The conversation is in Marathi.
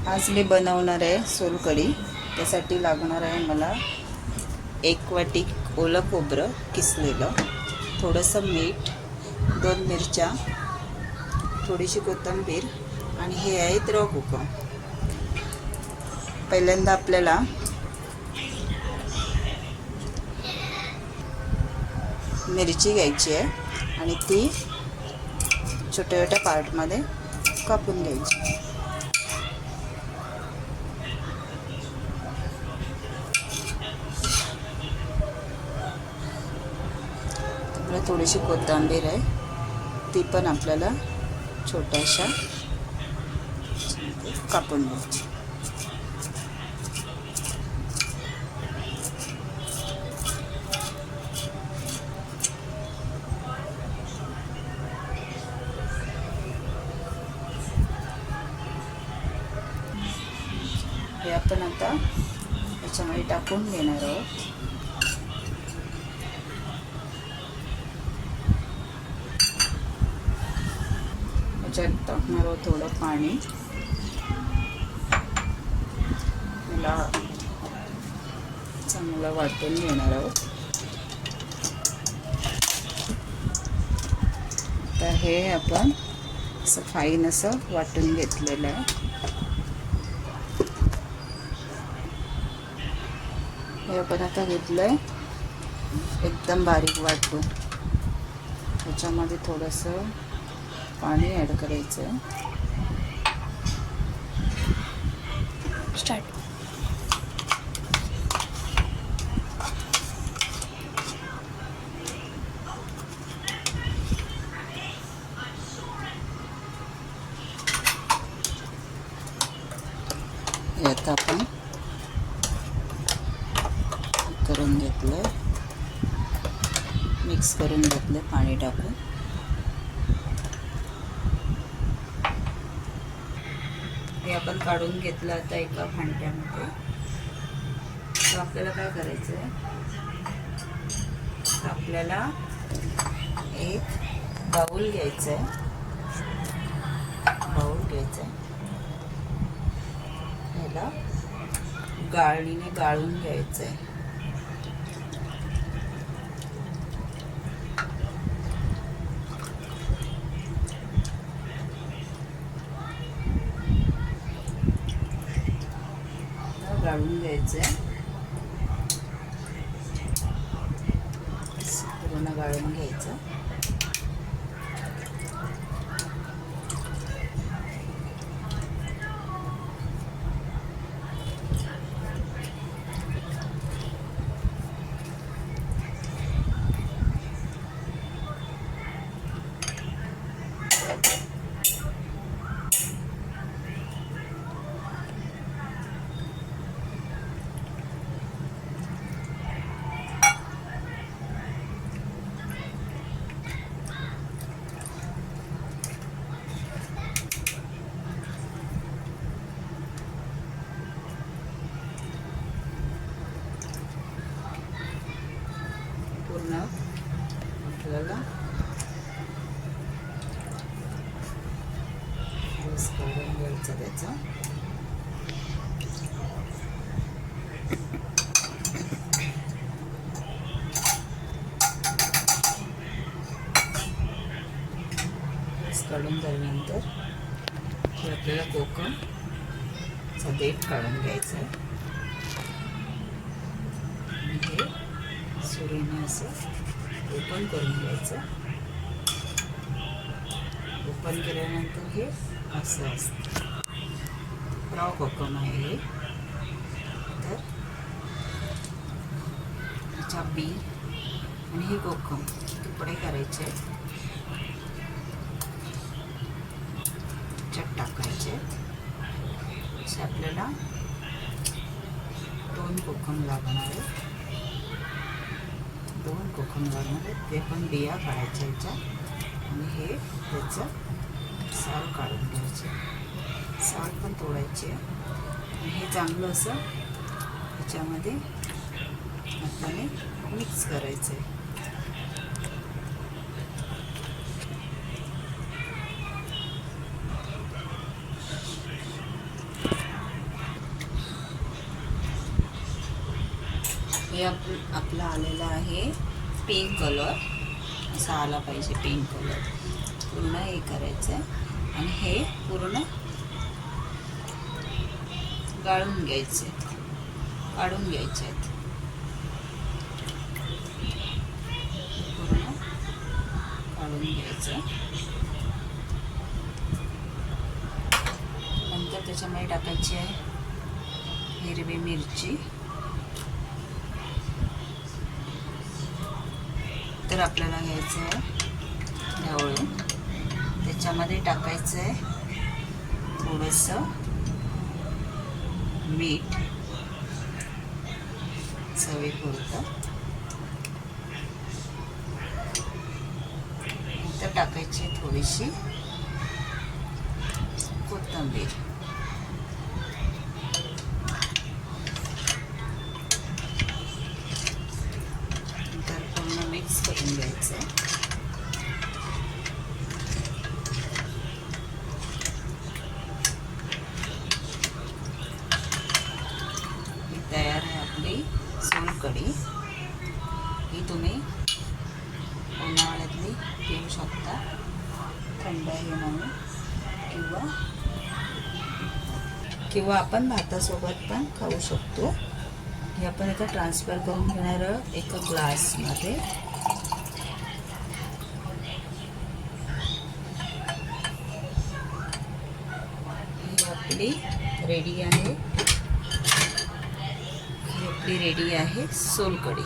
आज मी बनवणार आहे सोलकढी। त्यासाठी लागणार आहे मला 1 वाटी ओलं खोबरं किसलेलं, थोडंसं मीठ, 2 मिरच्या, थोडीशी कोथिंबीर आणि हे आहे रवा कोकम। पहिल्यांदा आपल्याला मिरची घ्यायची आहे आणि ती छोट्या छोट्या पार्टमध्ये कापून घ्यायची। थोडीशी कोथिंबीर आहे, ती पण आपल्याला छोट्याशा कापून घ्यायची। हे आपण आता याच्यामध्ये टाकून घेणार आहोत। याच्यात टाकणार आहोत थोडं पाणी। मला चांगलं वाटून घेणार आहोत। तर हे आपण असं फाईन असं वाटून घेतलेलं आहे। हे आपण आता घेतलंय एकदम बारीक वाटून। त्याच्यामध्ये थोडंसं पाणी ॲड करायचं आहे। स्टार्ट। हे आता आपण करून घेतलं, मिक्स करून घेतलं पाणी टाकून। हे आपण काढून घेतलं आता एका भांड्यामध्ये। तर आपल्याला काय करायचं आहे, आपल्याला एक बाउल घ्यायचा आहे। ह्याला गाळणीने गाळून घ्यायचं आहे। गाळून घ्यायचं आहे, पूर्ण गाळून घ्यायचं। पूर्ण आपल्याला रस काढून घ्यायचा त्याचा। रस काढून झाल्यानंतर आपल्याला कोकमचा देठ काढून घ्यायचा आहे। सुरीने असं ओपन करून घ्यायचं। ओपन केल्यानंतर हे असं असतं, रॉ कोकम आहे हे। तर ह्याच्या बी आणि हे कोकम तुकडे करायचे, ह्याच्यात टाकायचे। असे आपल्याला 2 कोकम लागणार आहे, 2 कोकम लागणार आहेत। ते पण बिया काढायच्या ह्याच्यात आणि हे त्याचं साल काढून घ्यायचे, साल पण तोडायचे आणि हे चांगलं असं ह्याच्यामध्ये हाताने मिक्स करायचं आहे। हे आपला आलेला आहे पिंक कलर, असा आला पाहिजे पिंक कलर. पूर्ण हे करायचं आहे आणि हे पूर्ण गाळून घ्यायचे, काढून घ्यायचे आहेत. पूर्ण काढून घ्यायचं. नंतर त्याच्यामध्ये टाकायची आहे हिरवी मिरची. तर आपल्याला घ्यायचं आहे ढवळून. त्याच्यामध्ये टाकायचं आहे थोडंसं मीठ चवीपुरतं. नंतर टाकायची आहे थोडीशी कोथिंबीर. नंतर पूर्ण मिक्स करून घ्यायचं आहे. तयार आहे आपली सोलकढी. ही तुम्ही उन्हाळ्यातली पिऊ शकता, थंड आहे म्हणून, किंवा आपण भातासोबत पण खाऊ शकतो. हे आपण आता ट्रान्सफर करून घेणार आहोत एका ग्लासमध्ये. ही आपली रेडी आहे, सोलकढी.